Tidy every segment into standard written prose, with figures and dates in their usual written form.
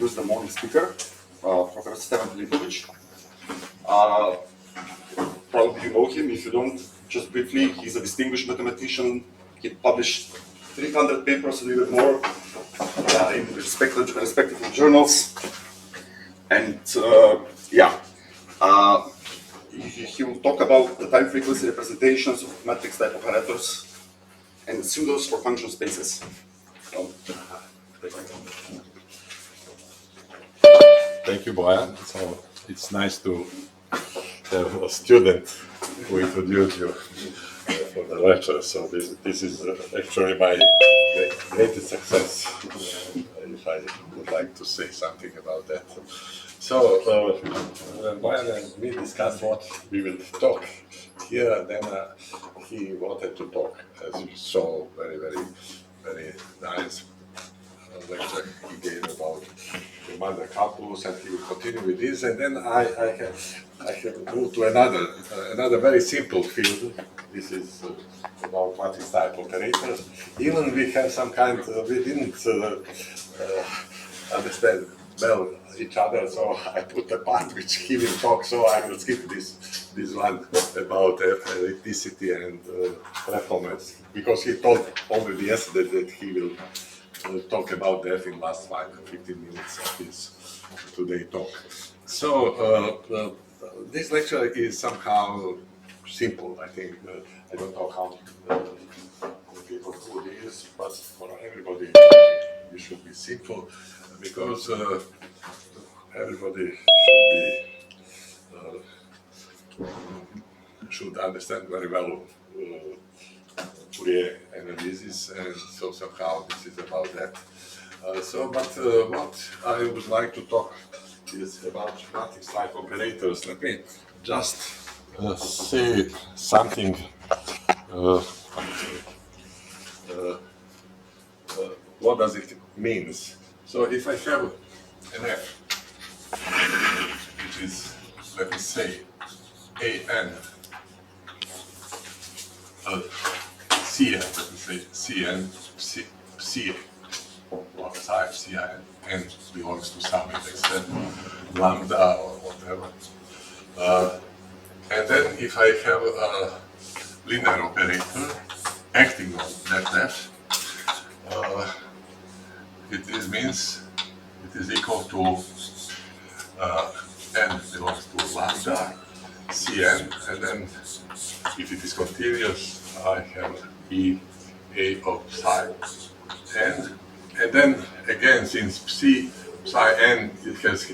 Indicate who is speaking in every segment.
Speaker 1: Who's the morning speaker, Professor Stevan Pilipovic. Probably you know him. If you don't, just briefly, he's a distinguished mathematician. He published 300 papers, a little bit more, in respective journals. And he will talk about the time frequency representations of matrix type operators and pseudos for function spaces.
Speaker 2: Thank you, Brian. So it's nice to have a student who introduced you for the lecture. So this is actually my greatest success, if I would like to say something about that. So Brian and me discussed what we will talk here. Then he wanted to talk, as you saw, very nice lecture he gave about the mother calculus, and he will continue with this. And then I have moved to another very simple field. This is about matrix type operators. Even we have some kind we didn't understand well each other, so I put a part which he will talk, so I will skip this one about ellipticity and performance, because he told already yesterday that he will talk about that in last 15 minutes of his today talk. So this lecture is somehow simple, I think. I don't know how people do this, but for everybody it should be simple, because everybody should understand very well Fourier analysis, and so somehow this is about that. What I would like to talk is about matrix type operators. Let me just say something. What does it mean? So if I have an f, which is, let me say, an Cn, let me say Cn, C of type Cn, n belongs to some index, then lambda or whatever. And then if I have a linear operator acting on that f, it means it is equal to n belongs to lambda Cn, and then if it is continuous, I have a of psi n, and then again, since psi n, it has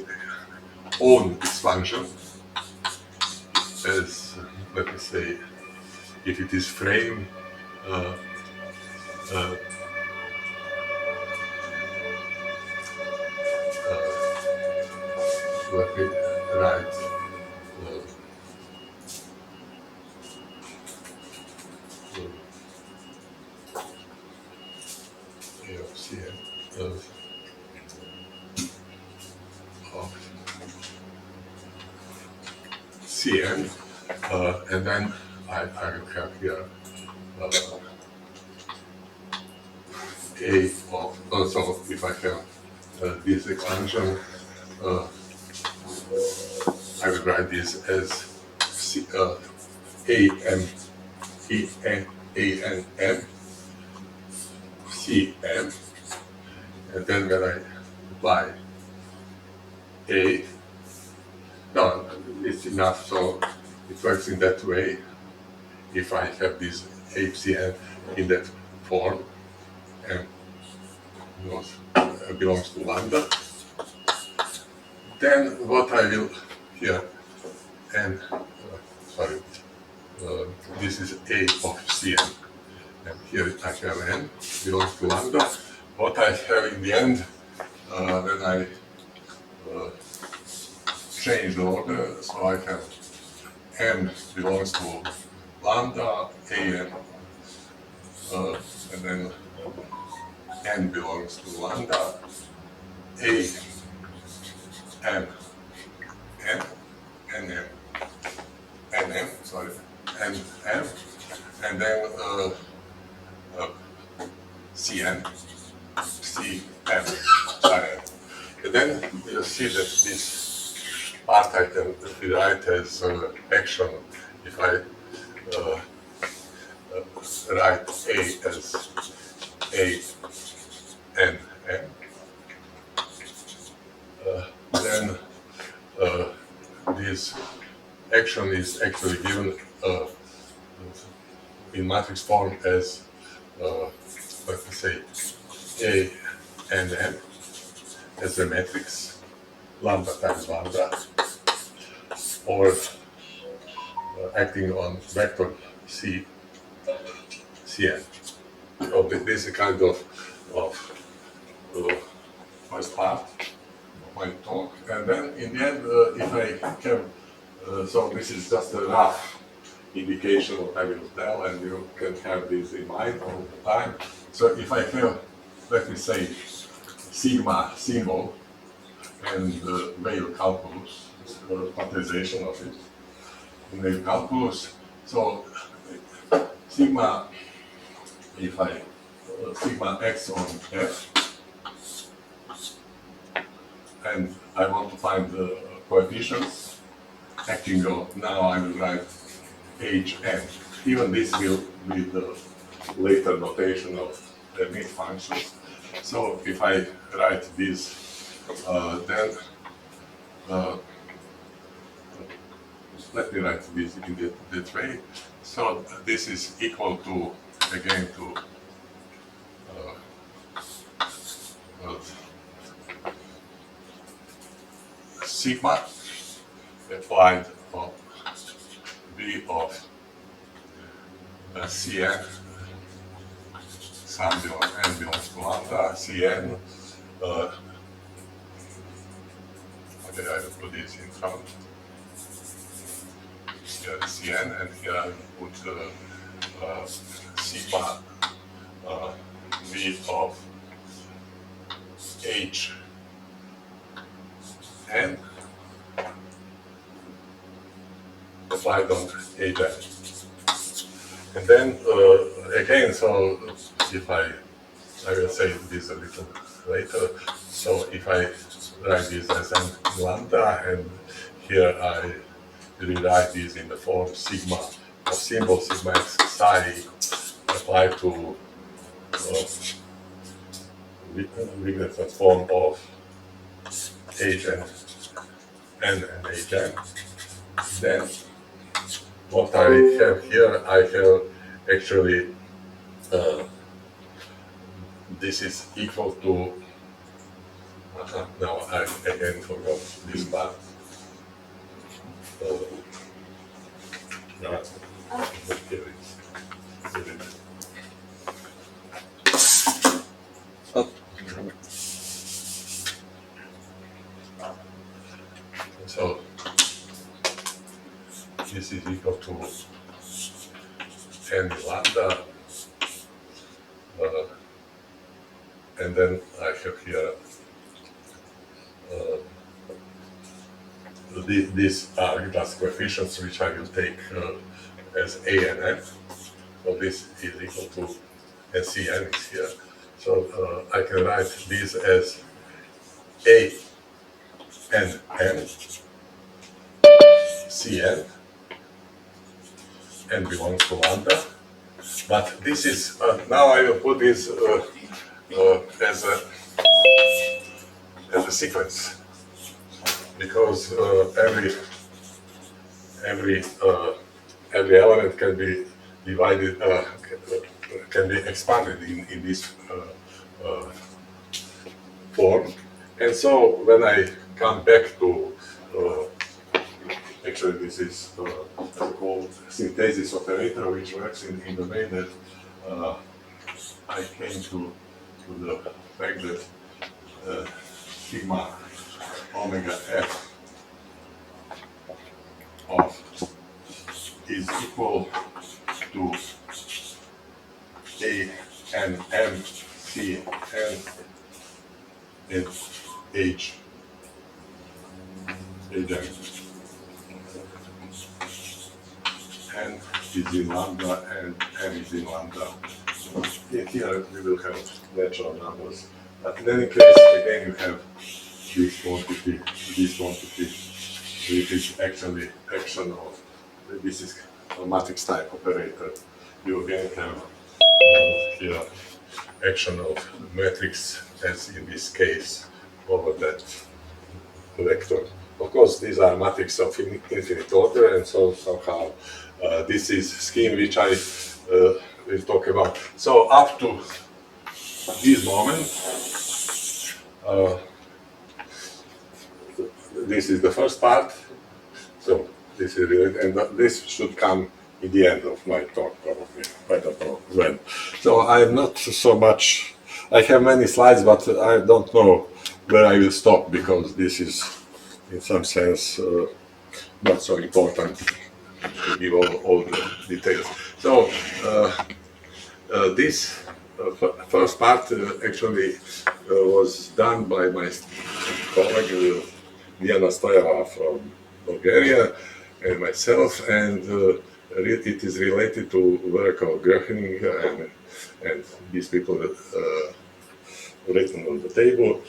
Speaker 2: own its function, as let me say, if it is frame, let me write Cn, and then I will have here a of, so if I have this expansion, I will write this as a n m Cm, and then when I apply a, no, it's enough, so it works in that way. If I have this Cn in that form, and belongs to lambda, then what I will here, and this is a of Cn, and here I have n belongs to lambda. What I have in the end, when I change the order, so I have n belongs to lambda, an, and then n belongs to lambda, a, m, n, nm, nm, sorry, nm, and then Cn, Cm, sorry. And then you see that this part I can write as action if I write A as A and M. Then this action is actually given in matrix form as, let me say, A and M as a matrix, lambda times lambda, or acting on vector Cn. So this is a kind of first part of my talk, and then in the end, if I have, so this is just a rough indication what I will tell, and you can have this in mind all the time. So if I have, let me say, sigma symbol and Weyl calculus, quantization of it, in Weyl calculus, so sigma, if I sigma x on f, and I want to find the coefficients acting on, now I will write Hn. Even this will be the later notation of the mid functions. So if I write this, then let me write this in that way. So this is equal to, again, to sigma applied on B of Cn, sum belongs, n belongs to lambda, Cn, okay, I will put this in front, here Cn, and here I will put sigma V of H n applied on Hn. And then again, so if I will say this a little later, so if I write this as n lambda, and here I rewrite this in the form sigma of symbol sigma x psi applied to Wigner transform of Hn and Hn, then what I have here, I have actually, this is equal to, now I again forgot this part. No, here it is. So this is equal to n lambda, and then I have here these are just coefficients which I will take as A and M. So this is equal to, and Cn is here. So I can write this as A and M, Cn, n belongs to lambda. But this is, now I will put this as a sequence, because every element can be divided, can be expanded in this form. And so when I come back to, actually this is called synthesis operator, which works in the way that I came to the fact that sigma omega f of is equal to A and M C N and H H N is in lambda and M is in lambda. Here we will have natural numbers. But in any case, again, you have this quantity, which is actually action of, this is a matrix type operator. You again have here action of matrix, as in this case, over that vector. Of course, these are matrices of infinite order, and so somehow this is scheme which I will talk about. So up to this moment, this is the first part. So this is really, and this should come in the end of my talk, probably. I don't know when. So I'm not so much. I have many slides, but I don't know where I will stop, because this is, in some sense, not so important to give all the details. So this first part actually was done by my colleague Diana Stojeva from Bulgaria and myself, and it is related to work of Gröning and these people written on the table.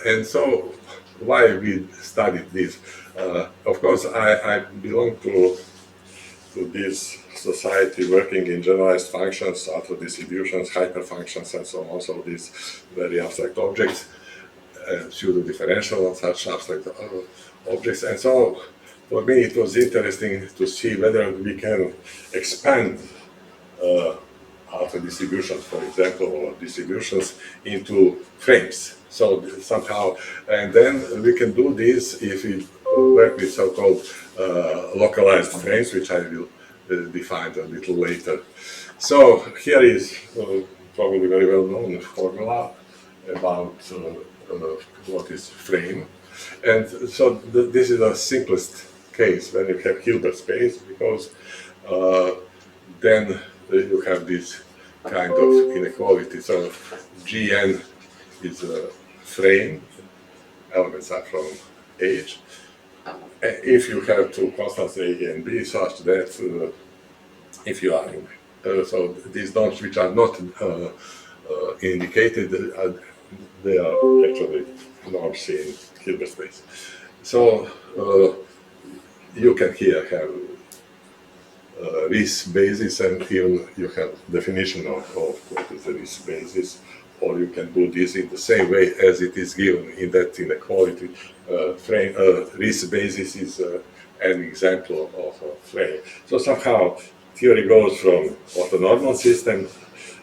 Speaker 2: And so why we studied this? Of course, I belong to this society working in generalized functions, auto distributions, hyperfunctions, and so on. So these very abstract objects, pseudo-differential and such abstract objects. And so for me it was interesting to see whether we can expand auto distributions, for example, or distributions into frames. So somehow, and then we can do this if we work with so-called localized frames, which I will define a little later. So here is probably very well-known formula about what is frame. And so this is the simplest case when you have Hilbert space, because then you have this kind of inequality. So Gn is a frame, elements are from H. If you have two constants A and B such that if you are in, so these norms which are not indicated, they are actually norms in Hilbert space. So you can here have Riesz basis, and even you have definition of what is the Riesz basis, or you can do this in the same way as it is given in that inequality frame. Riesz basis is an example of a frame. So somehow theory goes from orthonormal system,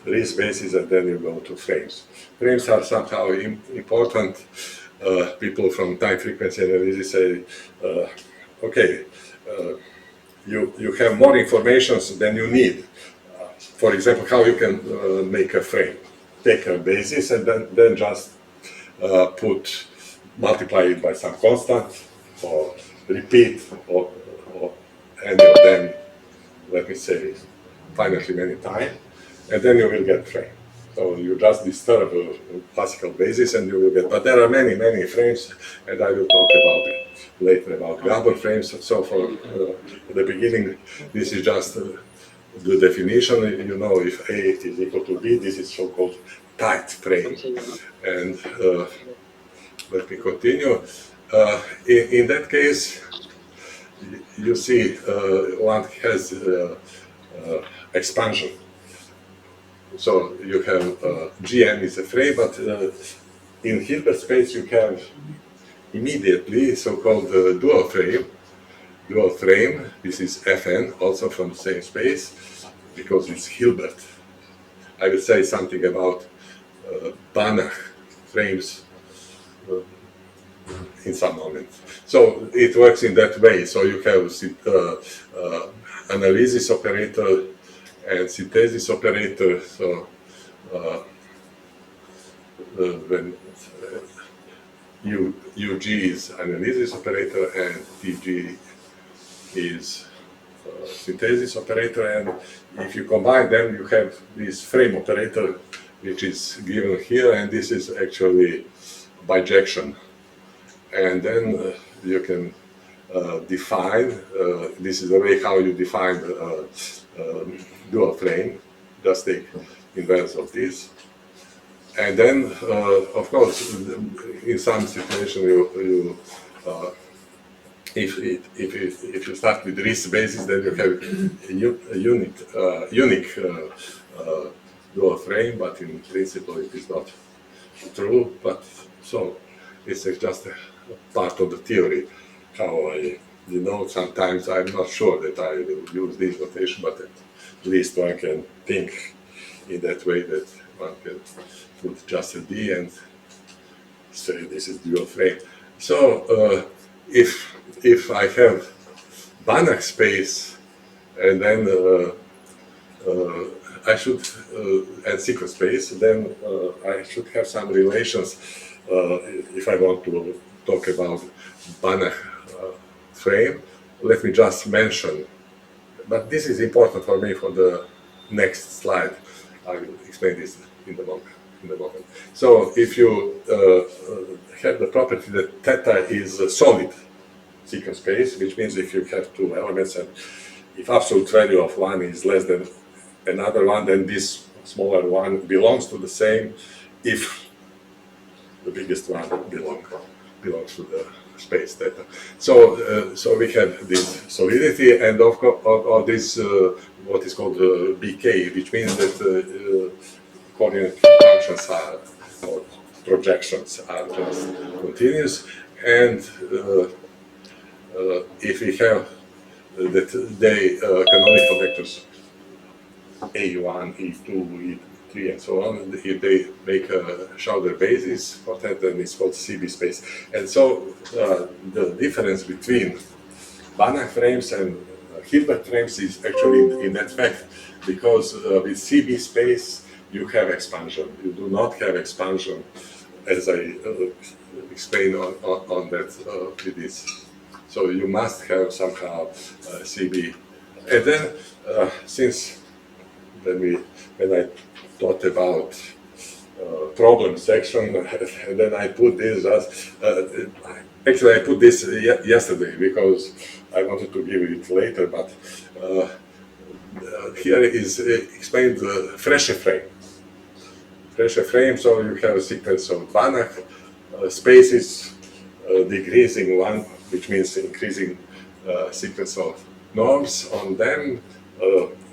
Speaker 2: Riesz basis, and then you go to frames. Frames are somehow important. People from time frequency analysis say, okay, you have more information than you need. For example, how you can make a frame. Take a basis and then just multiply it by some constant, or repeat or any of them, let me say, finitely many times, and then you will get frame. So you just disturb a classical basis and you will get, but there are many, many frames, and I will talk about it later about Gabor frames. So for the beginning, this is just the definition. You know, if A is equal to B, this is so-called tight frame. And let me continue. In that case, you see one has expansion. So you have Gn is a frame, but in Hilbert space you have immediately so-called dual frame. Dual frame, this is Fn, also from the same space, because it's Hilbert. I will say something about Banach frames in some moment. So it works in that way. So you have analysis operator and synthesis operator. So when UG is analysis operator and TG is synthesis operator, and if you combine them, you have this frame operator, which is given here, and this is actually bijection. And then you can define, this is the way how you define dual frame. Just take inverse of this. And then, of course, in some situation, if you start with RIS basis, then you have a unique dual frame, but in principle it is not true. But so it's just a part of the theory. How I denote, sometimes I'm not sure that I will use this notation, but at least one can think in that way, that one can put just a D and say this is dual frame. So if I have Banach space, and then I should and sequence space, then I should have some relations if I want to talk about Banach frame. Let me just mention, but this is important for me for the next slide. I will explain this in the moment. So if you have the property that theta is a solid sequence space, which means if you have two elements and if absolute value of one is less than another one, then this smaller one belongs to the same if the biggest one belongs to the space theta. So we have this solidity, and of course this what is called BK, which means that coordinate functions are, or projections are just continuous, and if we have that they canonical vectors A1, E2, E3, and so on, if they make a Schauder basis for that, then it's called CB space. And so the difference between Banach frames and Hilbert frames is actually in that fact, because with CB space you have expansion. You do not have expansion, as I explained on that with this. So you must have somehow CB. And then since when I thought about problem section, and then I put this as actually I put this yesterday because I wanted to give it later, but here is explained the Fresche frame. Fresche frame, so you have a sequence of Banach spaces decreasing one, which means increasing sequence of norms on them.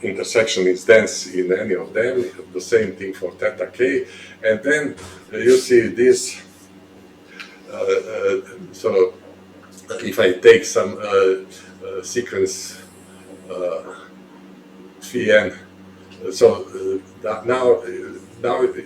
Speaker 2: Intersection is dense in any of them, the same thing for theta k, and then you see this. So if I take some sequence phi n, so now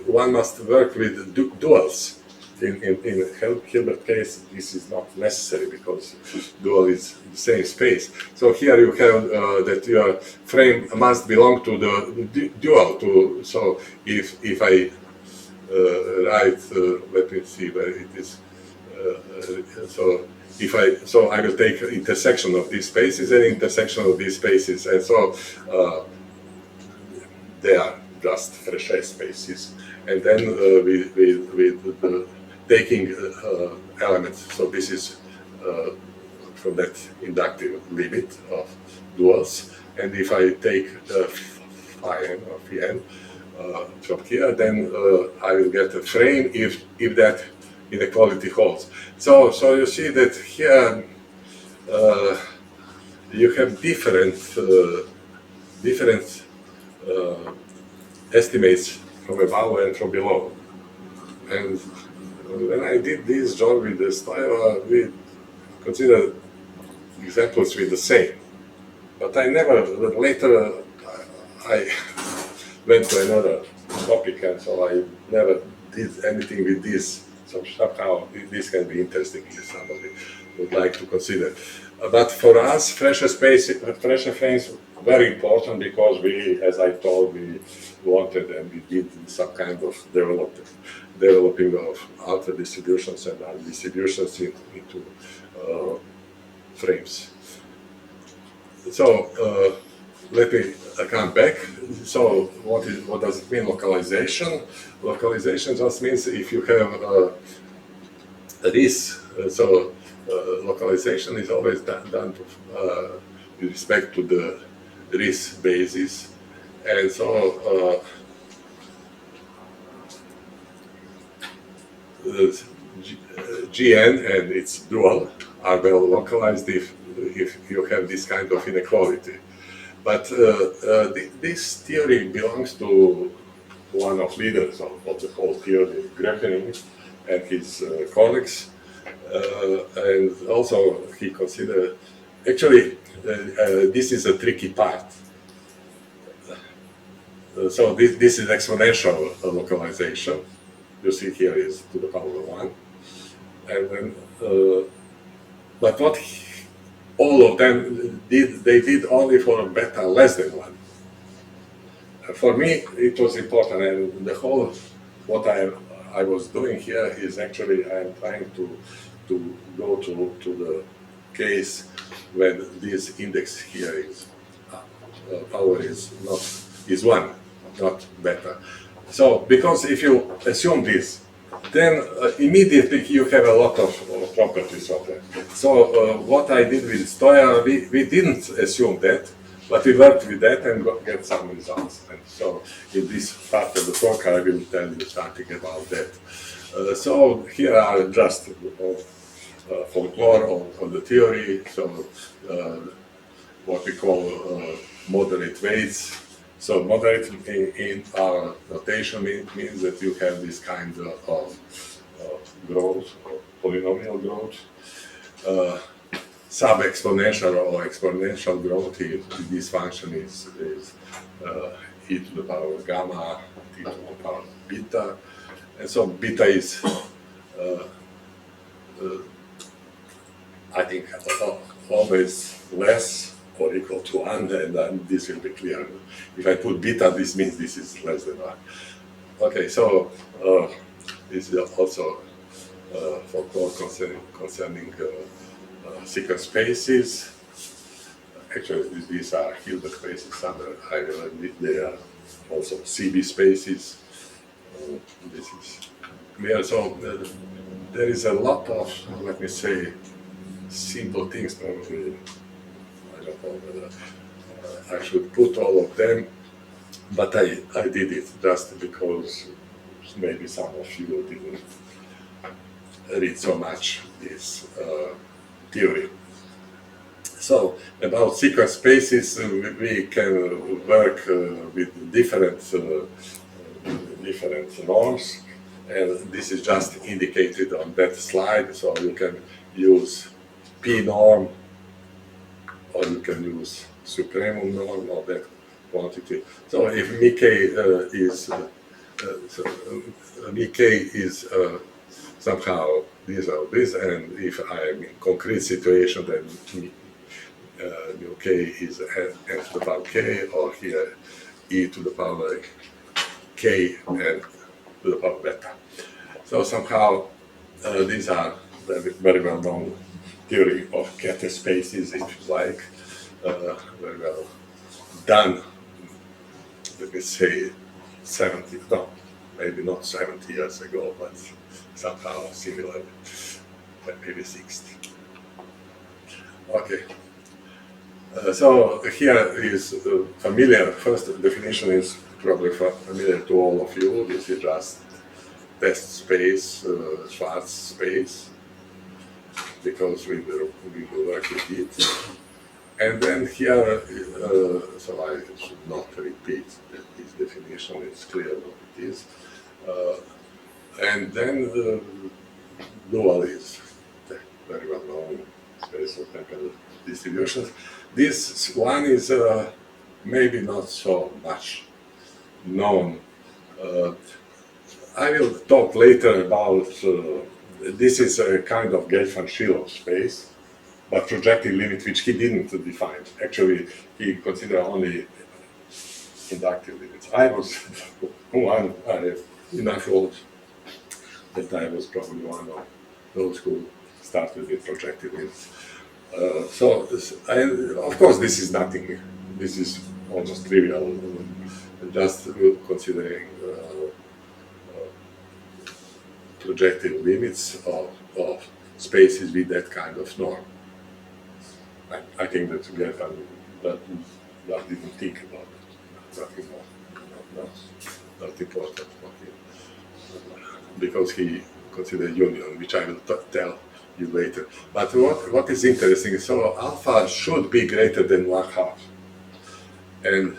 Speaker 2: one must work with duals. In Hilbert case, this is not necessary because dual is the same space. So here you have that your frame must belong to the dual. So if I write, let me see where it is. So I will take intersection of these spaces and intersection of these spaces, and so they are just Fresche spaces. And then with taking elements, so this is from that inductive limit of duals, and if I take phi n or phi n from here, then I will get a frame if that inequality holds. So you see that here you have different estimates from above and from below. And when I did this job with the style, we considered examples with the same. But I never, later I went to another topic, and so I never did anything with this. So somehow this can be interesting if somebody would like to consider. But for us, Fresche frames very important because we, as I told, we wanted and we did some kind of developing of outer distributions and distributions into frames. So let me come back. So what does it mean, localization? Localization just means if you have this, localization is always done with respect to the RIS basis, and so Gn and its dual are well localized if you have this kind of inequality. But this theory belongs to one of leaders of the whole theory, Gröpening, and his colleagues. And also he considered, actually, this is a tricky part. So this is exponential localization. You see here is to the power of 1. And then, but what all of them did, they did only for beta less than 1. For me, it was important, and the whole, what I was doing here is actually I am trying to go to the case when this index here is power is 1, not beta. So because if you assume this, then immediately you have a lot of properties of that. So what I did with Stoya, we didn't assume that, but we worked with that and get some results. And so in this part of the talk, I will tell you something about that. So here are just folklore on the theory. So what we call moderate weights. So moderate in our notation means that you have this kind of growth, polynomial growth. Sub-exponential or exponential growth, this function is e to the power gamma, t to the power beta. And so beta is, I think, always less or equal to 1, and then this will be clear. If I put beta, this means this is less than 1. Okay, so this is also folklore concerning sequence spaces. Actually, these are Hilbert spaces. Some I will admit they are also CB spaces. This is clear. So there is a lot of, let me say, simple things. Probably I don't know whether I should put all of them, but I did it just because maybe some of you didn't read so much this theory. So about sequence spaces, we can work with different norms, and this is just indicated on that slide. So you can use P norm, or you can use supremum norm or that quantity. So if Mk is somehow this or this, and if I am in concrete situation, then mu k is n to the power k, or here e to the power k and to the power beta. So somehow these are very well known theory of Kette spaces, if you like, very well done, let me say 70, no, maybe not 70 years ago, but somehow similar, maybe 60. Okay. So here is familiar, first definition is probably familiar to all of you. This is just test space, Schwarz space, because we will work with it. And then here, so I should not repeat this definition, it's clear what it is. And then the dual is very well known space of temporal distributions. This one is maybe not so much known. I will talk later about, this is a kind of Gelfand-Schirov space, but projective limit which he didn't define. Actually, he considered only inductive limits. I was enough old that I was probably one of those who started with projective limits. Of course, this is nothing. This is almost trivial. Just considering projective limits of spaces with that kind of norm. I think that Gelfand didn't think about it. Nothing more. Not important for him. Because he consider union, which I will tell you later. But what is interesting, so alpha should be greater than 1/2. And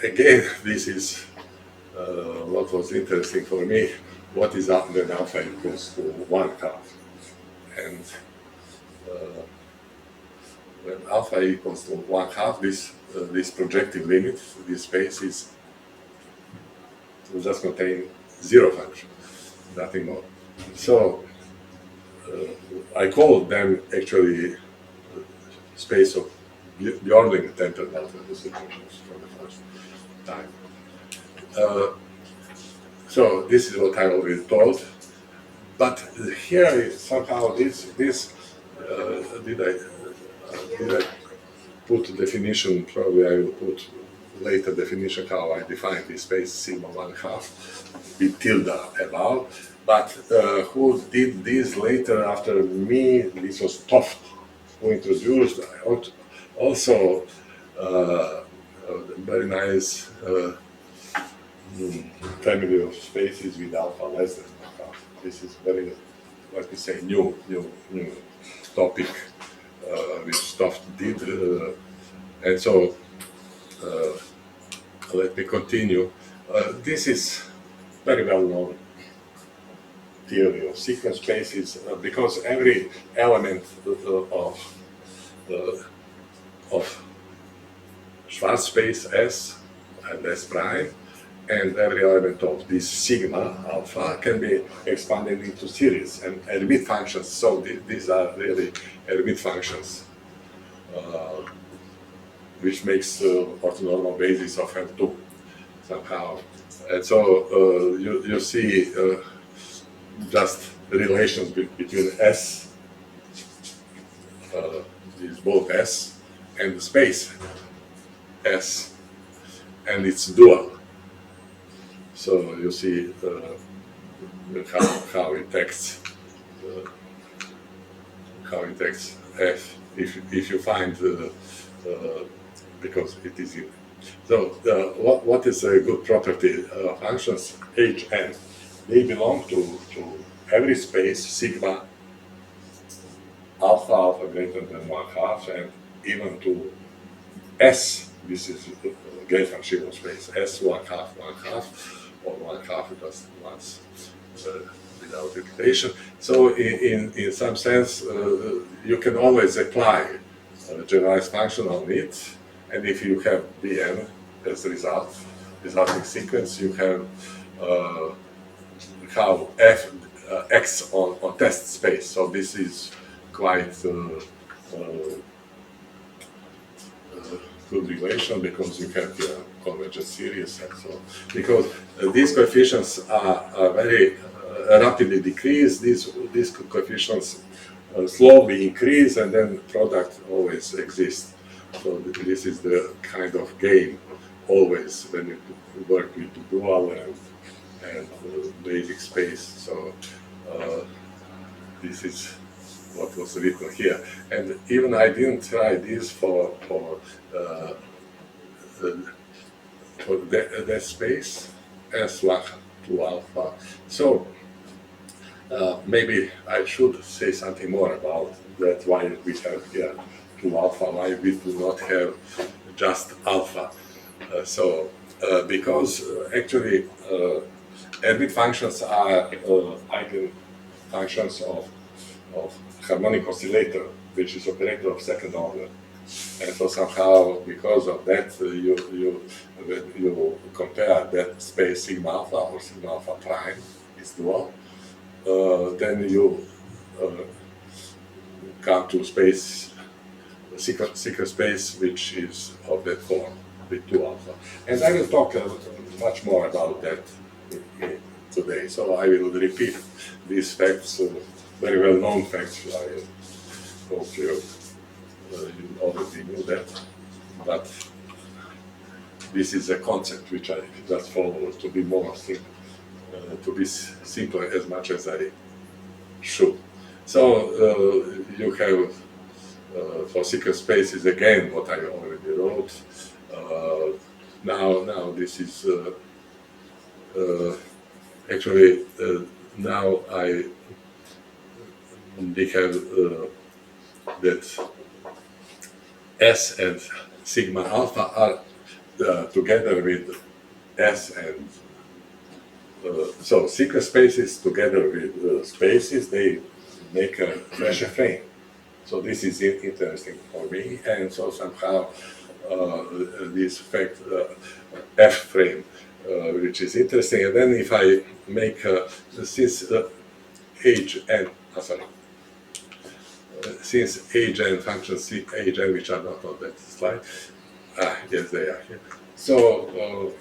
Speaker 2: again, this is what was interesting for me. What is up when alpha equals to 1/2? And when alpha equals to 1/2, this projective limit, this space will just contain zero function, nothing more. So I call them actually space of Bjorling tempered alpha distributions for the first time. So this is what I already told. But here somehow did I put definition? Probably I will put later definition how I define this space sigma 1/2 with tilde above. But who did this later after me? This was Toft who introduced. Also, very nice family of spaces with alpha less than 1/2. This is very, let me say, new topic which Toft did, and so let me continue. This is very well known theory of sequence spaces because every element of Schwarz space S and S prime, and every element of this sigma alpha can be expanded into series and Hermite functions. So these are really Hermite functions, which makes orthonormal basis of M2 somehow. And so you see just relations between S, is both S, and the space S, and it's dual. So you see how it takes F if you find because it is in. So what is a good property? Functions H n, they belong to every space sigma alpha greater than 1/2, and even to S. This is gauge function of space S 1/2, or 1/2 just once without repetition. So in some sense, you can always apply a generalized function on it, and if you have Bn as a resulting sequence, you have how x on test space. So this is quite good relation because you have the convergent series, and so because these coefficients are very rapidly decrease. These coefficients slowly increase, and then product always exists. So this is the kind of game always when you work with dual and basic space. So this is what was written here. And even I didn't try this for that space S1 to alpha. So maybe I should say something more about that, why we have here 2 alpha, why we do not have just alpha. Because actually Hermite functions are eigenfunctions of harmonic oscillator, which is operator of second order. And so somehow, because of that, when you compare that space sigma alpha or sigma alpha prime is dual, then you come to space, secret space, which is of that form with 2 alpha. And I will talk much more about that today. So I will repeat these facts, very well known facts. I hope you already knew that, but this is a concept which I just follow to be more simple, to be simpler as much as I should. So you have for secret spaces again what I already wrote. Now this is actually now we have that S and sigma alpha are together with S and so secret spaces together with spaces, they make a pressure frame. So this is interesting for me, and so somehow this fact F frame, which is interesting. And then if I make since age and since age and function C, age and which are not on that slide, yes they are here. So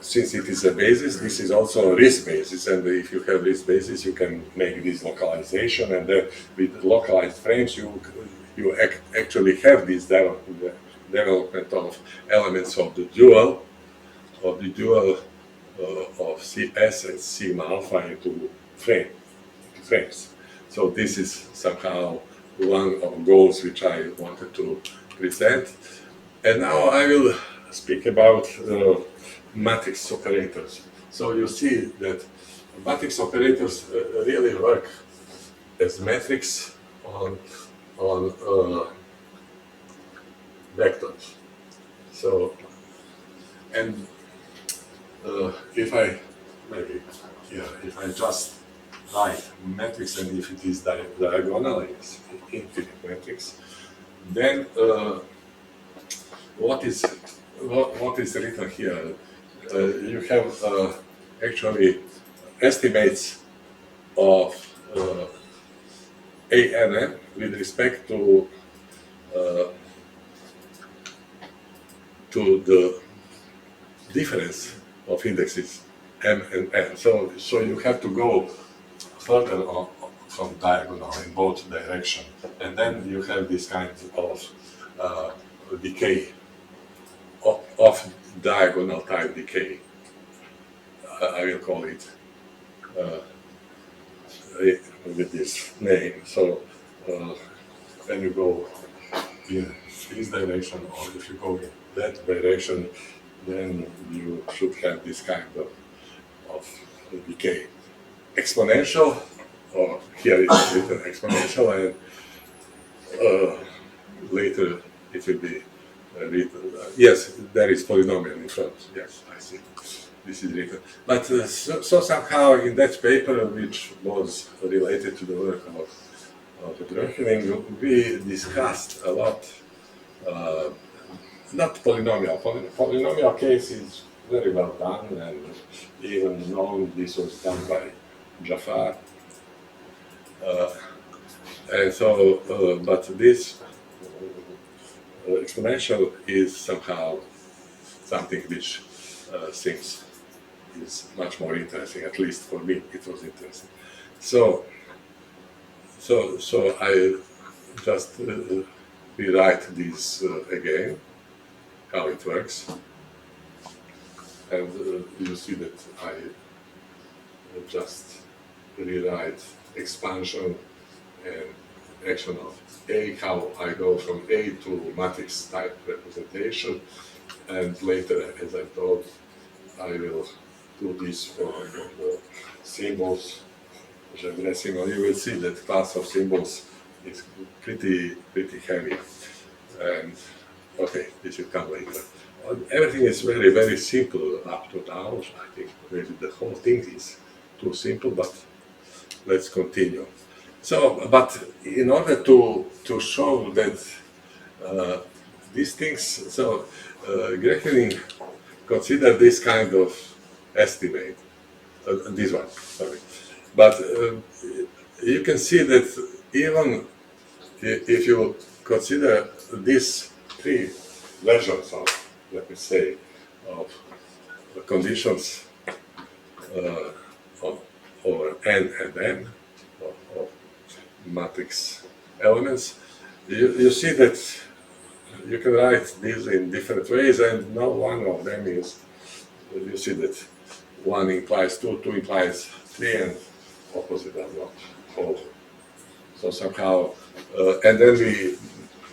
Speaker 2: since it is a basis, this is also a risk basis, and if you have risk basis, you can make this localization, and then with localized frames, you actually have this development of elements of the dual of CS and sigma alpha into frames. So this is somehow one of goals which I wanted to present, and now I will speak about matrix operators. So you see that matrix operators really work as metrics on vectors. So, and if I if I just write matrix, and if it is diagonal, it's infinite matrix, then what is written here? You have actually estimates of ANN with respect to the difference of indexes M and N. So you have to go further from diagonal in both directions, and then you have this kind of decay of diagonal type decay. I will call it with this name. So when you go in this direction, or if you go in that direction, then you should have this kind of decay. Exponential, or here it's written exponential, and later it will be written. Yes, there is polynomial in front. Yes, I see. This is written. But so somehow in that paper, which was related to the work of the Dröchening, we discussed a lot, not polynomial. Polynomial case is very well done, and even known this was done by Jafar. And so, but this exponential is somehow something which seems is much more interesting. At least for me, it was interesting. So I just rewrite this again, how it works, and you see that I just rewrite expansion and action of A, how I go from A to matrix type representation, and later, as I told, I will do this for the symbols. You will see that class of symbols is pretty heavy, and okay, this will come later. Everything is very, very simple up to now. I think maybe the whole thing is too simple, but let's continue. So, but in order to show that these things, so Gröchening considered this kind of estimate, this one, sorry. But you can see that even if you consider these three versions of, let me say, of conditions over N and M, of matrix elements, you see that you can write these in different ways, and no one of them is, you see that one implies two, two implies three, and opposite are not whole. So somehow, and then we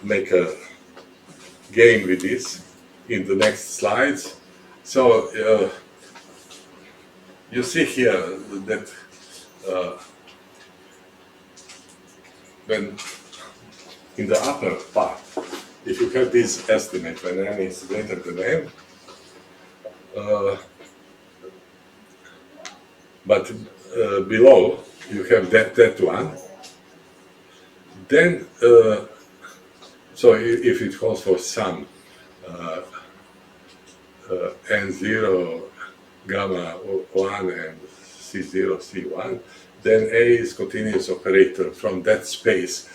Speaker 2: make a game with this in the next slides. So you see here that when in the upper part, if you have this estimate when n is greater than n, but below you have that one, then so if it calls for some n0 gamma 1 and c0 c1, then A is continuous operator from that space.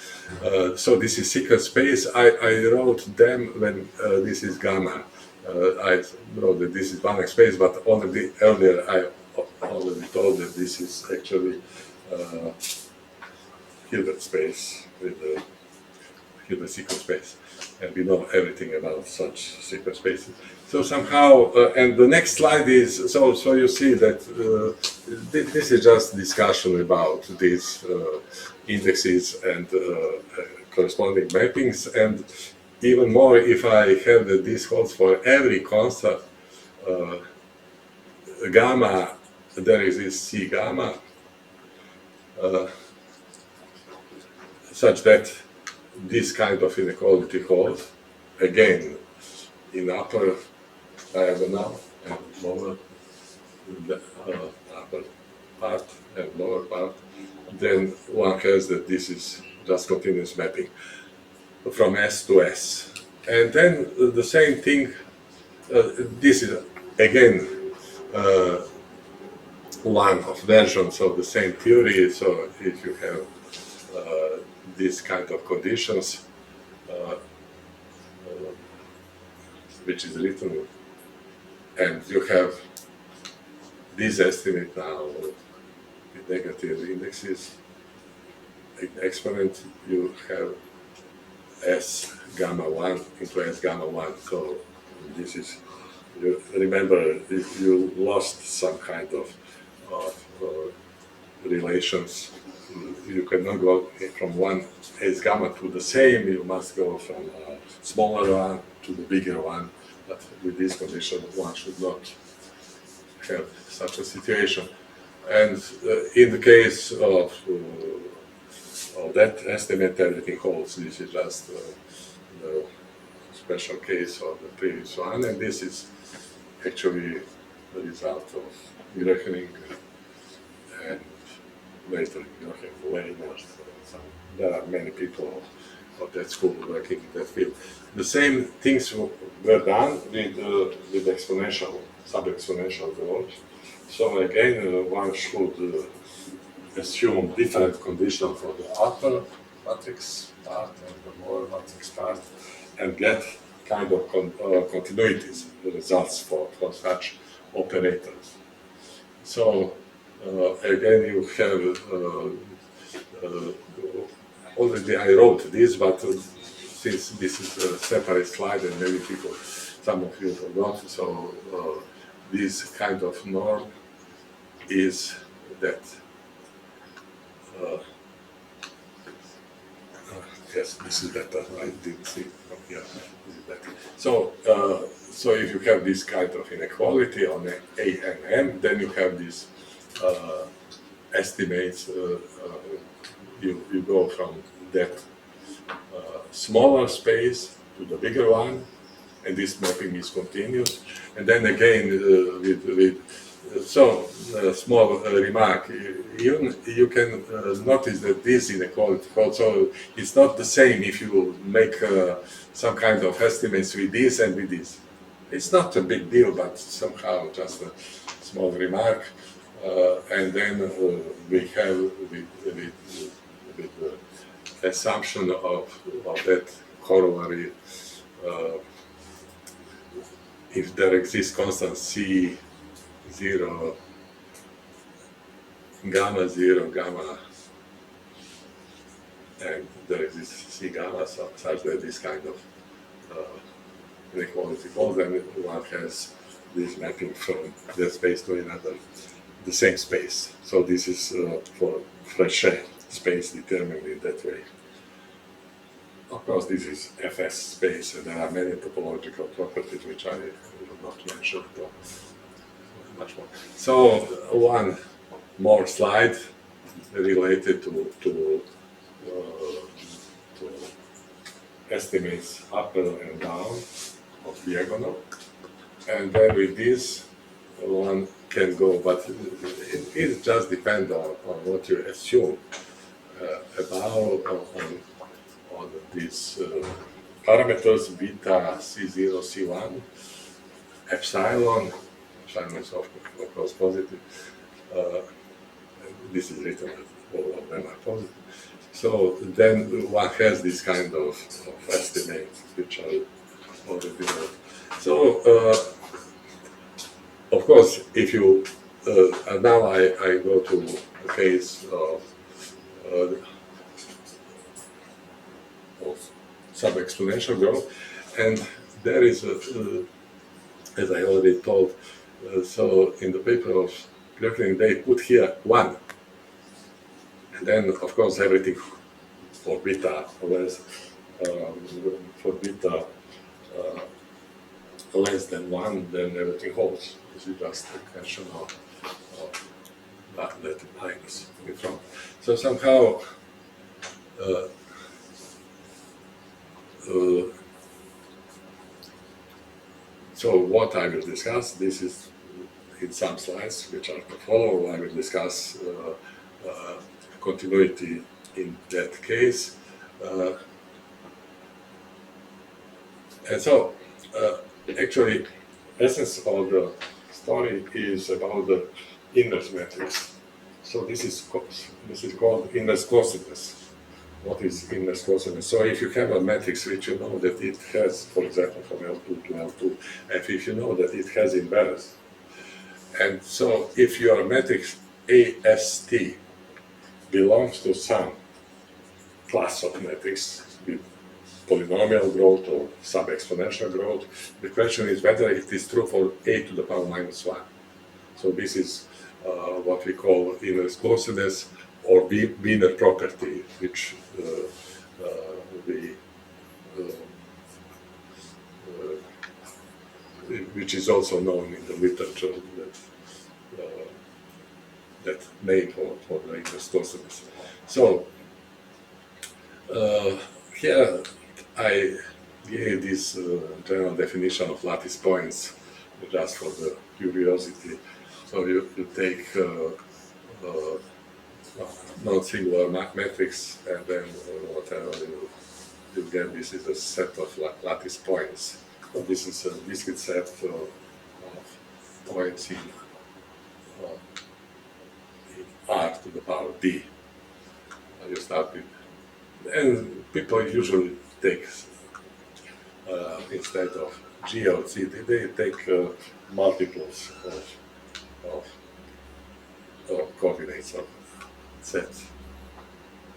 Speaker 2: So this is secret space. I wrote them when this is gamma. I wrote that this is one space, but already earlier I already told that this is actually Hilbert space with the Hilbert secret space, and we know everything about such secret spaces. So somehow, and the next slide is so you see that this is just discussion about these indexes and corresponding mappings, and even more if I have that this holds for every constant gamma, there exists C gamma, such that this kind of inequality holds again in upper diagonal and lower upper part and lower part, then one has that this is just continuous mapping from S to S. And then the same thing, this is again one of versions of the same theory. So if you have these kind of conditions, which is written, and you have this estimate now with negative indexes, exponent, you have S gamma 1 into S gamma 1. So this is, you remember, if you lost some kind of relations, you cannot go from one S gamma to the same, you must go from a smaller one to the bigger one. But with this condition, one should not have such a situation. And in the case of that estimate, everything holds. This is just the special case of the previous one, and this is actually the result of reckoning and later Lane. There are many people of that school working in that field. The same things were done with exponential, sub-exponential growth. So again, one should assume different conditions for the upper matrix part and the lower matrix part, and get kind of continuities, the results for such operators. So again, you have already I wrote this, but since this is a separate slide and many people, some of you forgot, so this kind of norm is that yes, this is better. I didn't see it from here. This is better. So, so if you have this kind of inequality on A and M, then you have these estimates. You go from that smaller space to the bigger one, and this mapping is continuous. And then again, small remark, you can notice that this inequality also it's not the same if you make some kind of estimates with this and with this. It's not a big deal, but somehow just a small remark. And then we have with the assumption of that corollary, if there exists constant C0, gamma 0, gamma, and there exists C gamma such that this kind of inequality holds, then one has this mapping from that space to another, the same space. So this is for Frechet space determined in that way. Of course, this is FS space, and there are many topological properties which I will not mention. much more. So one more slide related to estimates upper and down of diagonal, and then with this one can go, but it just depends on what you assume about on these parameters beta, C0, C1, epsilon is of course positive. This is written that all of them are positive. So then one has this kind of estimates which are already known. So of course, if you now I go to the case of sub-exponential growth, and there is as I already told, so in the paper of Pilipovic they put here 1, and then of course everything for beta, whereas for beta less than 1, then everything holds. This is just a question of that minus in front. So somehow so what I will discuss, this is in some slides which are to follow. I will discuss continuity in that case. And so actually essence of the story is about the inverse matrix. So this is called inverse closeness. What is inverse closeness? So if you have a matrix which you know that it has, for example, from L2 to L2, and if you know that it has inverse, and so if your matrix AST belongs to some class of matrix with polynomial growth or sub-exponential growth, the question is whether it is true for a to the power minus 1. So this is what we call inverse closeness or Wiener property, which which is also known in the literature, that name for the inverse closeness. So here I gave this general definition of lattice points just for the curiosity. So you take non-singular matrix, and then whatever you get, this is a set of lattice points. So this is a discrete set of points in R to the power D. You start with, and people usually take instead of G or C, they take multiples of coordinates of set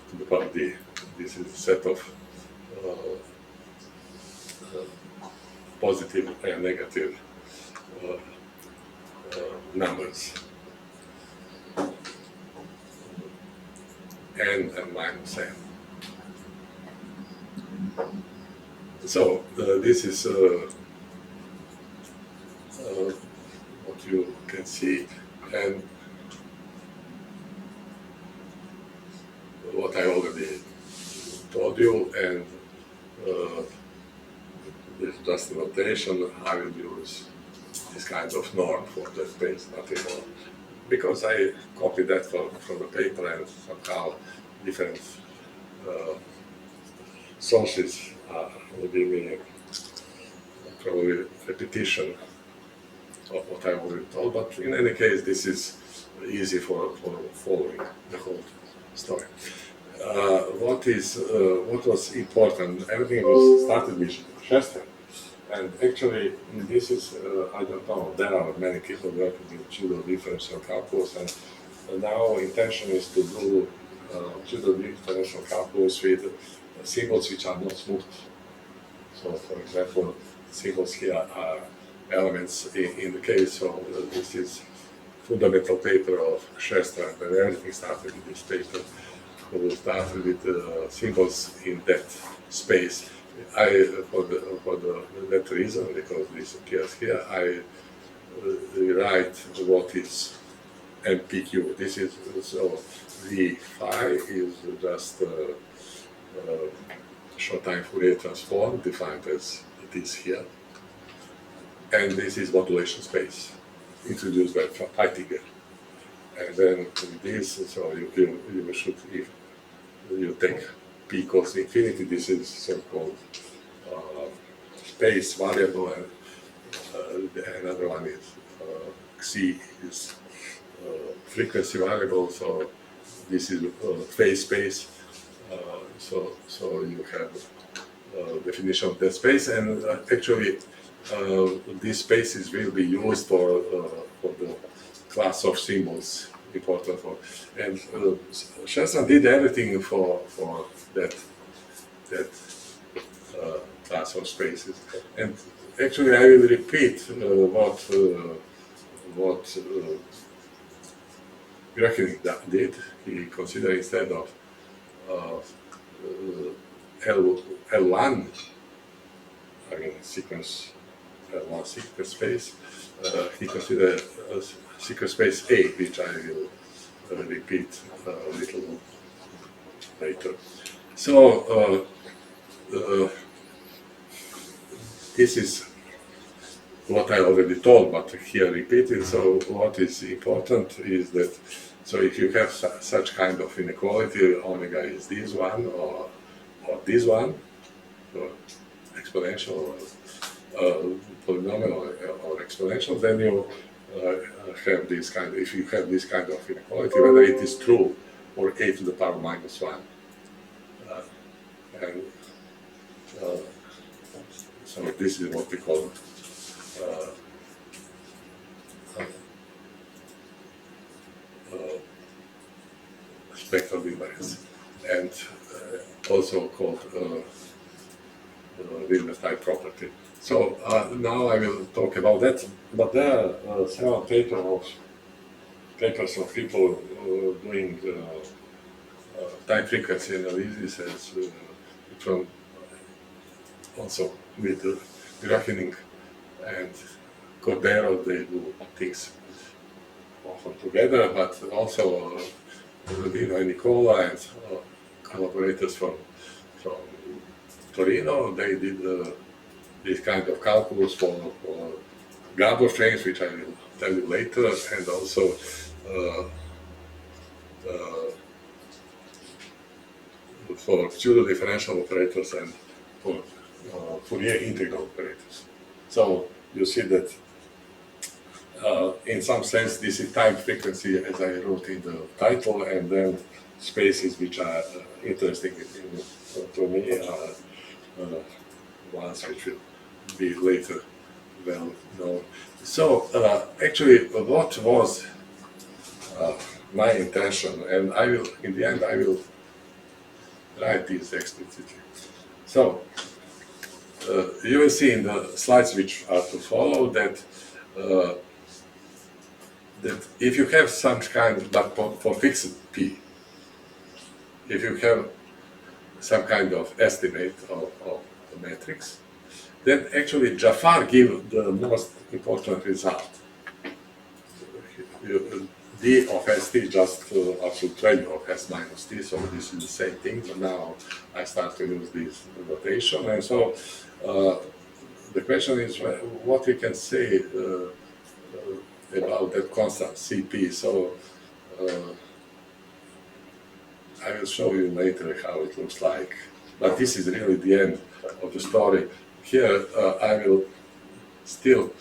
Speaker 2: to the power D. This is a set of positive and negative numbers, n and minus n. So this is what you can see, and what I already told you, and this is just a notation. I will use this kind of norm for the space, nothing more, because I copied that from the paper, and somehow different sources will give me probably repetition of what I already told, but in any case this is easy for following the whole story. What was important, everything was started with Stevan, and actually this is, I don't know, there are many people working in pseudo differential calculus, and now intention is to do pseudo differential calculus with symbols which are not smooth. So for example, symbols here are elements in the case, so this is fundamental paper of Stevan, and everything started with this paper. We started with symbols in that space. For that reason, because this appears here, I rewrite what is MPQ. This is so the phi is just short time Fourier transform defined as it is here, and this is modulation space introduced by Heidegger. And then this, so you should, if you take p equals infinity, this is so-called space variable, and another one is xi is frequency variable. So this is phase space. So you have definition of that space, and actually these spaces will be used for the class of symbols important for, and Stevan did everything for that class of spaces. And actually, I will repeat what Gröcking did. He considered instead of L1, I mean sequence L1 secret space, he considered secret space A, which I will repeat a little later. So this is what I already told, but here repeated. So what is important is that, so if you have such kind of inequality, omega is this one or this one, or exponential, polynomial or exponential, then you have this kind. If you have this kind of inequality, whether it is true or a to the power minus one, and so this is what we call spectral invariance, and also called Wilmer type property. So now I will talk about that, but there are several papers of people doing time frequency analysis from also with Gröcking and Cordero. They do things often together, but also and Nicola and collaborators from Torino. They did this kind of calculus for Gabor frames, which I will tell you later, and also for pseudo-differential operators and for Fourier integral operators. So you see that in some sense this is time frequency, as I wrote in the title, and then spaces which are interesting to me are ones which will be later well known. So actually what was my intention, and I will, in the end I will write this explicitly. So you will see in the slides which are to follow that that if you have some kind, but for fixed p, if you have some kind of estimate of the matrix, then actually Jafar gives the most important result. D of st just absolute value of s minus t, so this is the same thing, but now I start to use this notation, and so the question is what we can say about that constant Cp. So I will show you later how it looks like, but this is really the end of the story. Here I will still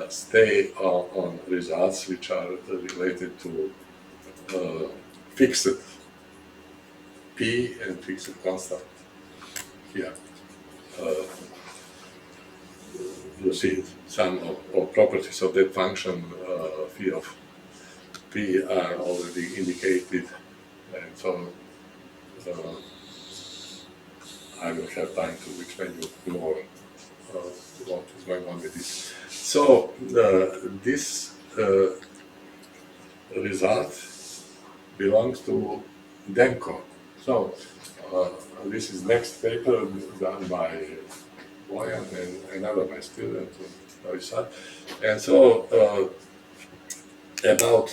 Speaker 2: stay on results which are related to fixed p and fixed constant. Here you see some of properties of that function phi of p are already indicated, and so I will have time to explain you more what is going on with this. So this result belongs to Denko. So this is next paper done by Boyan and another my student. Novi Sad. And so about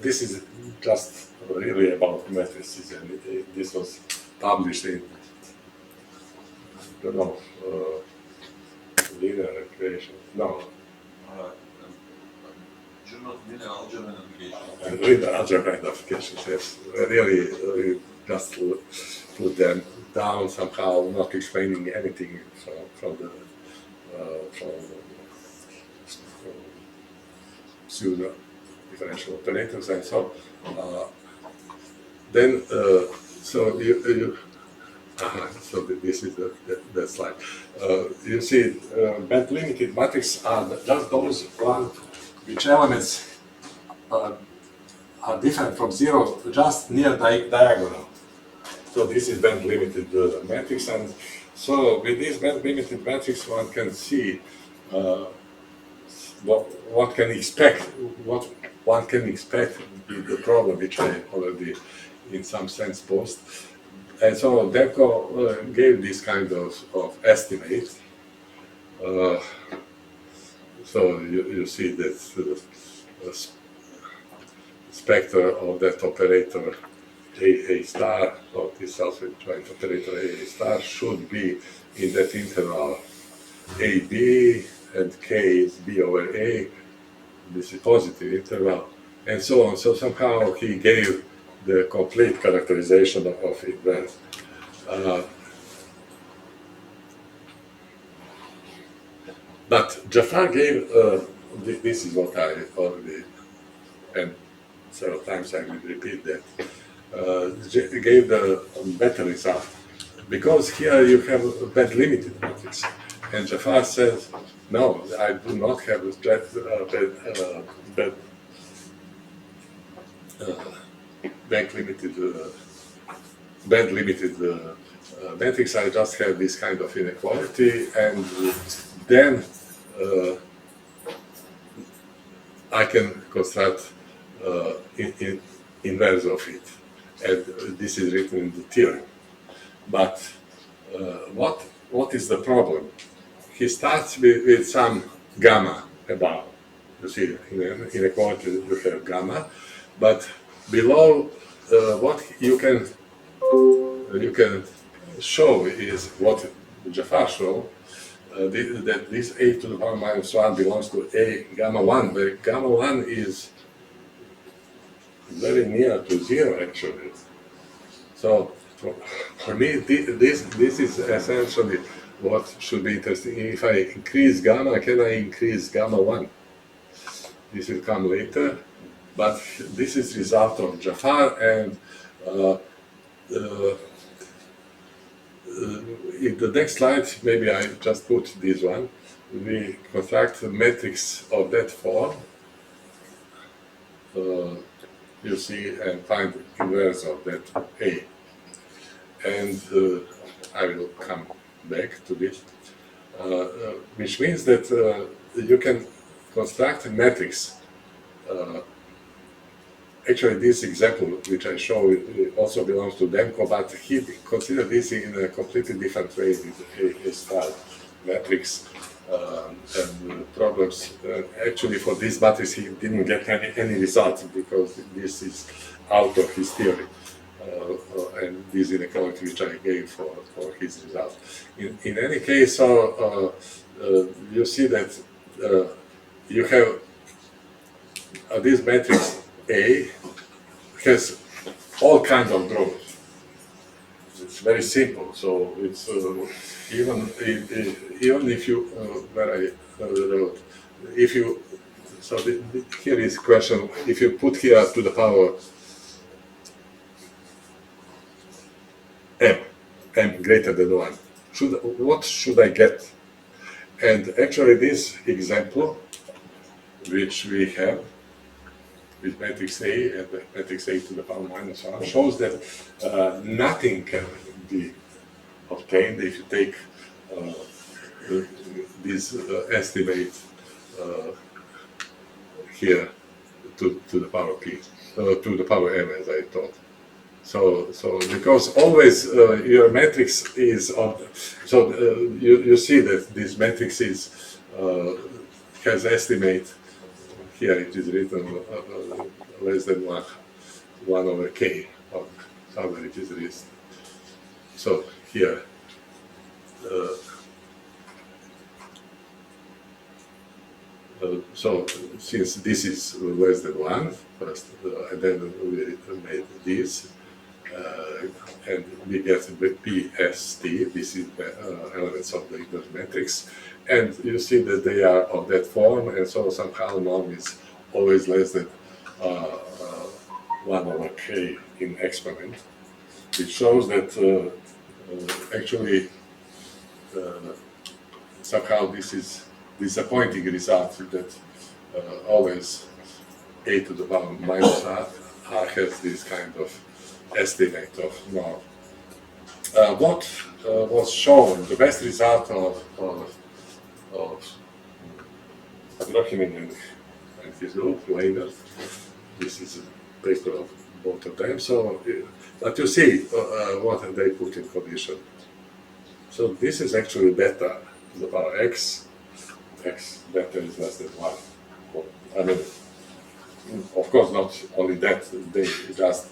Speaker 2: this is just really about matrices, and this was published in, I don't know, linear equation. No,
Speaker 3: Journal of Linear Algebra and Applications.
Speaker 2: linear algebra and applications. Yes, really just put them down somehow, not explaining anything from the pseudo differential operators and so. Then so so this is the slide. You see, band limited matrices are just those one which elements are different from zero just near diagonal. So this is band limited matrix, and so with this band limited matrix one can see what can expect, what one can expect with the problem which I already in some sense posed. And so Demko gave this kind of estimate. So you see that the spectra of that operator A star, or this self-joint operator A star, should be in that interval AB, and K is B over A. This is positive interval, and so on. So somehow he gave the complete characterization of events. But Jafar gave, this is what I already, and several times I will repeat that, gave the better result. Because here you have a band limited matrix. And Jafar says, no, I do not have a band limited matrix. I just have this kind of inequality, and then I can construct inverse of it, and this is written in the theorem. But what is the problem? He starts with some gamma above. You see, in inequality you have gamma, but below what you can show is what Jafar showed, that this a to the power minus 1 belongs to a gamma 1, where gamma 1 is very near to 0 actually. So for me, this is essentially what should be interesting. If I increase gamma, can I increase gamma 1? This will come later, but this is result of Jafar, and in the next slide, maybe I just put this one. We construct a matrix of that form, you see, and find inverse of that A. And I will come back to this, which means that you can construct a matrix. Actually, this example, which I show, also belongs to Demko, but he considered this in a completely different way with a star matrix and problems. Actually, for this matrix, he didn't get any results because this is out of his theory. And this inequality which I gave for his result. In any case, you see that you have this matrix A has all kinds of growth. It's very simple. So it's even if you where I wrote, if you here is question: if you put here to the power m greater than 1, what should I get? And actually, this example, which we have with matrix A and matrix A to the power minus 1, shows that nothing can be obtained if you take this estimate here to the power p, to the power m, as I thought. So because always your matrix is of, so you see that this matrix is has estimate. Here it is written less than 1 over k, or however it is written. So here, so since this is less than 1, first, and then we made this, and we get PST, this is the elements of the inverse matrix, and you see that they are of that form, and so somehow norm is always less than 1 over k in exponent, which shows that actually somehow this is disappointing result that always a to the power minus r has this kind of estimate of norm. What was shown, the best result of Brockman and his group later, this is a paper of both of them, so but you see what they put in condition. So this is actually beta to the power x beta is less than 1. I mean, of course, not only that, they just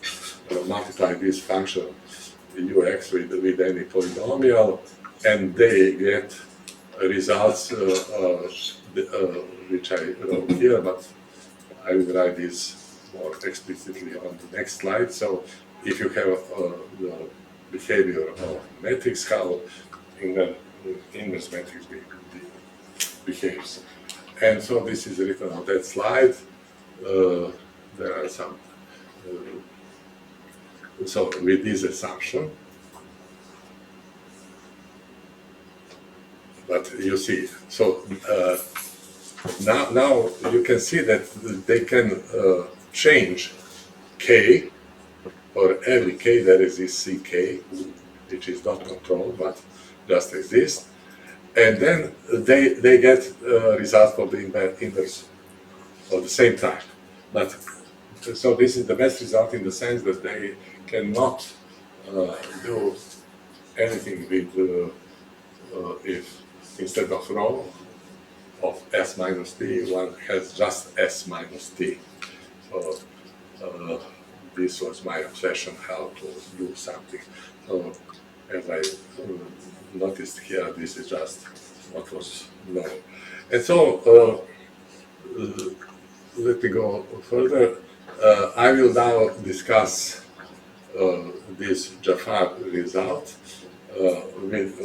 Speaker 2: multiply this function ux with any polynomial, and they get results which I wrote here, but I will write this more explicitly on the next slide. So if you have the behavior of matrix, how inverse matrix behaves. And so this is written on that slide. There are some, so with this assumption, but you see, so now you can see that they can change k, or every k there is this ck, which is not controlled but just exists, and then they get results for the inverse at the same time. But so this is the best result in the sense that they cannot do anything with if instead of rho of s minus t, one has just s minus t. So this was my obsession, how to do something. So as I noticed here, this is just what was known. And so let me go further. I will now discuss this Jafar result with,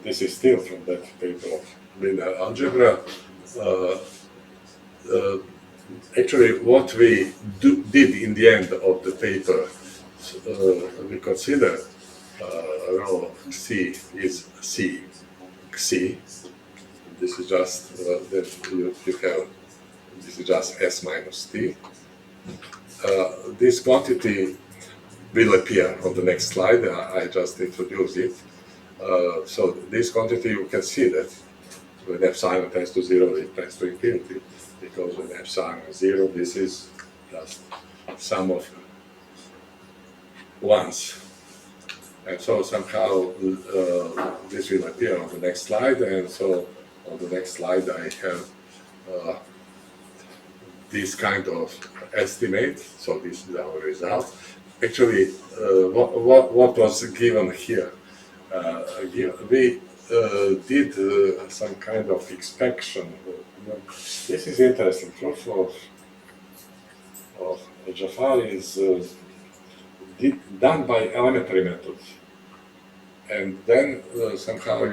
Speaker 2: this is still from that paper of linear algebra. Actually, what we did in the end of the paper, we consider rho C is C. This is just that you have, this is just S minus T. This quantity will appear on the next slide. I just introduced it. So this quantity, you can see that when epsilon tends to 0, it tends to infinity, because when epsilon is 0, this is just sum of ones. And so somehow this will appear on the next slide, and so on the next slide I have this kind of estimate. So this is our result. Actually, what was given here? We did some kind of inspection. This is interesting. Proof of Jafar is done by elementary methods, and then somehow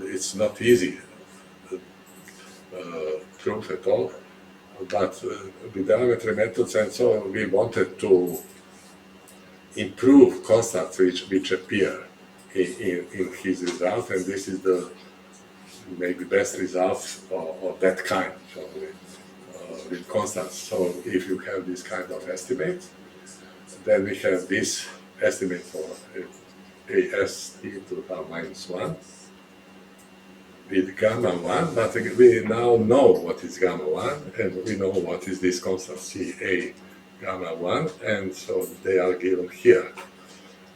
Speaker 2: it's not easy proof at all, but with elementary methods, and so we wanted to improve constants which appear in his result, and this is the maybe best result of that kind, so with constants. So if you have this kind of estimate, then we have this estimate for AST to the power minus 1 with gamma 1, but we now know what is gamma 1, and we know what is this constant CA gamma 1, and so they are given here.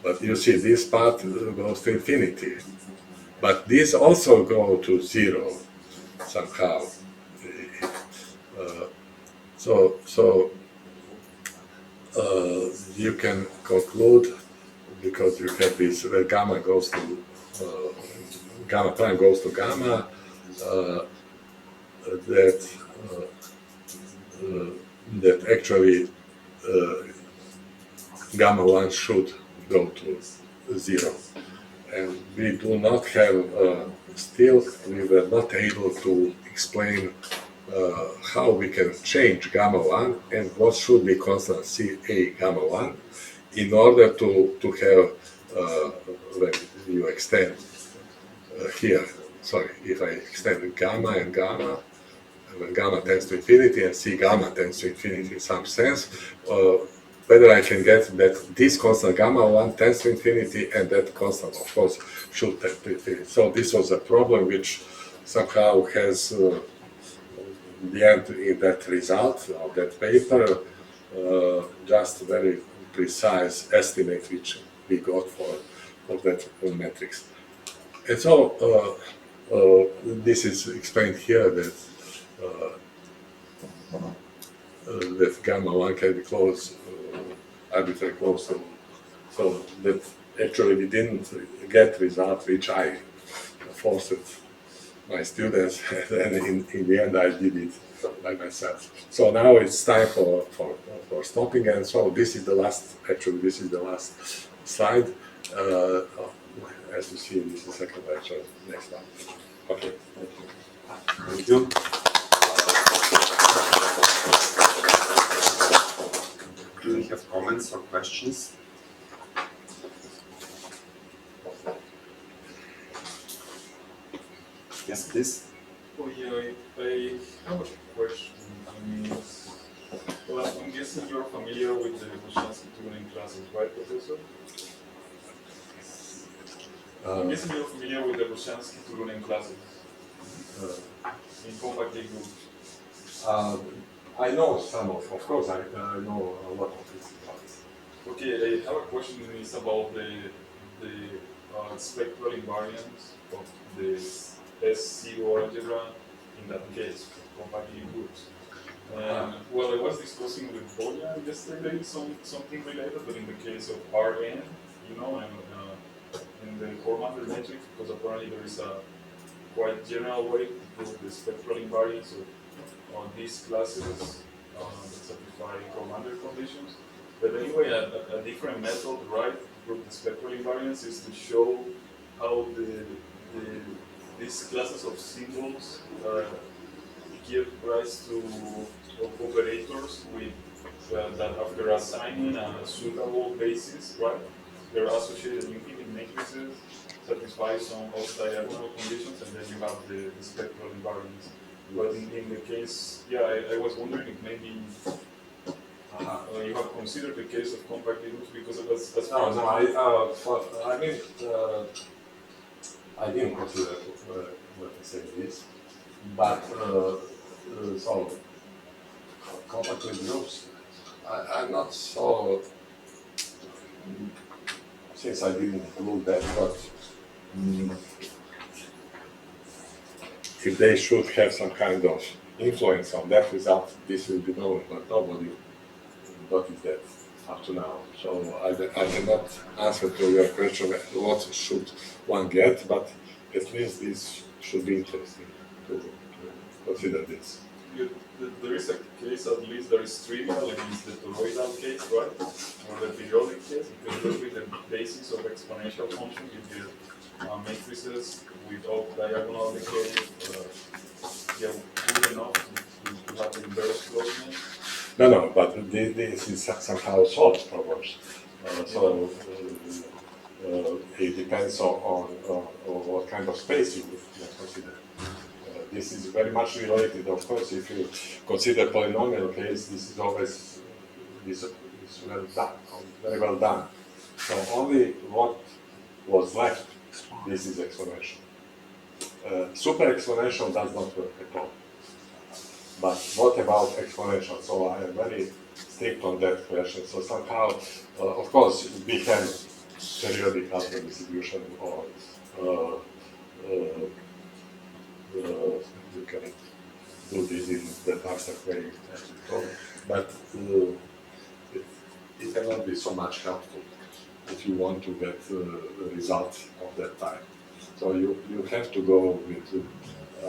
Speaker 2: But you see, this part goes to infinity. But these also go to 0, somehow. Uh, so you can conclude, because you have this where gamma goes to gamma prime goes to gamma, that that actually gamma 1 should go to 0. And we do not have, still we were not able to explain how we can change gamma 1 and what should be constant Ca gamma 1 in order to have, when you extend here, sorry, if I extend gamma and gamma, when gamma tends to infinity and C gamma tends to infinity in some sense, whether I can get that this constant gamma 1 tends to infinity and that constant, of course, should tend to infinity. So this was a problem which somehow has the end in that result of that paper, just a very precise estimate which we got for that matrix. And so this is explained here that that gamma 1 can be close, arbitrarily close to, so that actually we didn't get result which I forced my students, and in the end I did it by myself. So now it's time for stopping, and so this is the last, actually this is the last slide. As you see, this is the second lecture, next one. Okay, thank you.
Speaker 1: Thank you. Do we have comments or questions? Yes, please.
Speaker 4: Oh yeah, I have a question. I mean, well, I'm guessing you're familiar with the Bolshansky tuning classes, right, Professor? I'm guessing you're familiar with the Bolshansky tuning classes in compact groups.
Speaker 2: I know some of course, I know a lot of this.
Speaker 4: Okay, I have a question. It's about the spectral invariance of the SCO algebra in that case, compact groups. Well, I was discussing with Boya yesterday something related, but in the case of Rn, you know, and in the Cormander metric, because apparently there is a quite general way to prove the spectral invariance of these classes that satisfy Cormander conditions. But anyway, a different method, right, to prove the spectral invariance is to show how these classes of symbols give rise to operators with that after assigning a suitable basis, right, they're associated infinite matrices, satisfy some off-diagonal conditions, and then you have the spectral invariance. But in the case, yeah, I was wondering if maybe you have considered the case of compact groups, because it was as far as
Speaker 2: I mean, I didn't consider what I say this, but so compact groups, I'm not so, since I didn't include that, but if they should have some kind of influence on that result, this will be known, but nobody got it that up to now. So I cannot answer to your question what should one get, but at least this should be interesting to consider this.
Speaker 4: There is a case, at least there is trivial, and it's the toroidal case, right? Or the periodic case, because usually the basis of exponential function you get matrices with off-diagonal decay, good enough to have inverse closeness.
Speaker 2: No, but this is somehow solved problems. So it depends on what kind of space you consider. This is very much related, of course. If you consider polynomial case, this is always very well done. So only what was left, this is exponential. Super exponential does not work at all. But what about exponential? So I am very strict on that question. So somehow, of course, we have periodic algebra distribution or you can do this in the abstract way as we told, but it cannot be so much helpful if you want to get the result of that time. So you have to go with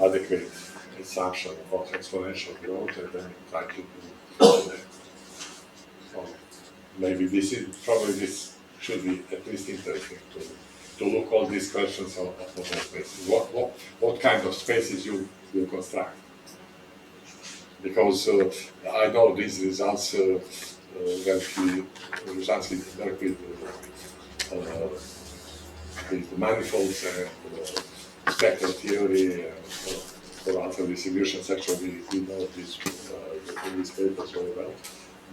Speaker 2: adequate assumption of exponential growth and then try to do that. So maybe this should be at least interesting to look all these questions of potential spaces. What kind of spaces you will construct? Because I know these results when he worked with the manifolds and spectral theory and for alpha distributions. Actually, we know these papers very well.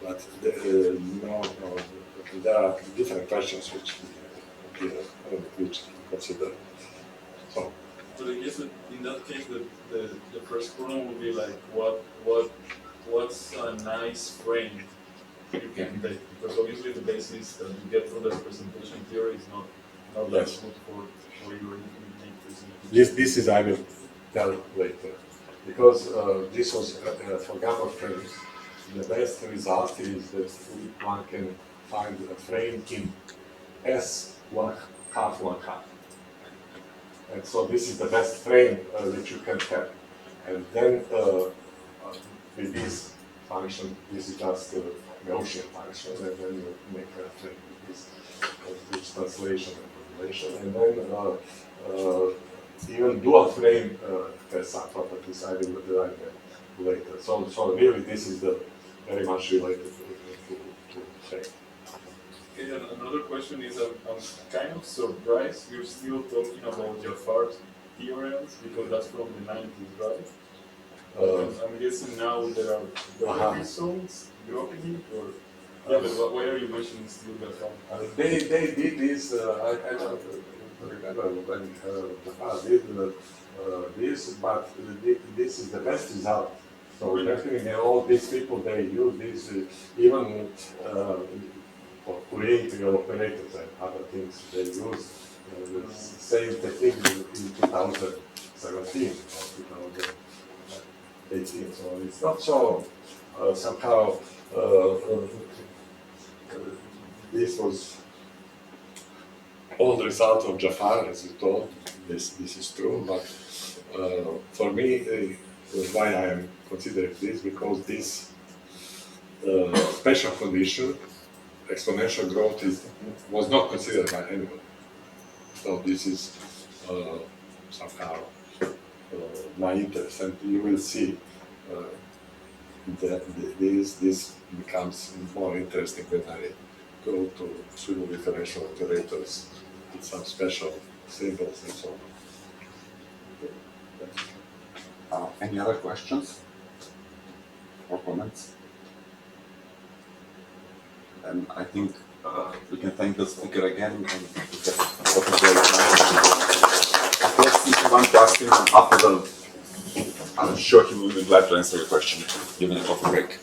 Speaker 2: But there are different questions which we consider. So,
Speaker 4: but I guess in that case, the first problem would be like, what's a nice frame you can take? Because obviously the basis that you get from the representation theory is not that good for your infinite presentation.
Speaker 2: this is I will tell later, because this was for gamma frames. The best result is that one can find a frame in S half. And so this is the best frame that you can have. And then with this function, this is just a Gaussian function, and then you make a frame with this translation and formulation. And then even dual frame has some properties. I will derive them later. So really, this is very much related to frame.
Speaker 4: Okay, and another question is, I'm kind of surprised you're still talking about Jafar's theorems, because that's from the 90s, right? I'm guessing now there are episodes dropping it, or but why are you mentioning still Jafar?
Speaker 2: They did this. I don't remember when Jafar did this, but this is the best result. So definitely, all these people, they use this even for creating operators and other things. They use the same technique in 2017 or 2018. So it's not so somehow this was all the result of Jafar, as you told. This is true, but for me, why I am considering this, because this special condition, exponential growth, was not considered by anyone. So this is somehow my interest, and you will see that this becomes more interesting when I go to pseudo differential operators with some special symbols and so on.
Speaker 5: Any other questions or comments? And I think we can thank the speaker again, and what a great night. Yes, if you want to ask him after I'm sure he will be glad to answer your question, given a coffee break.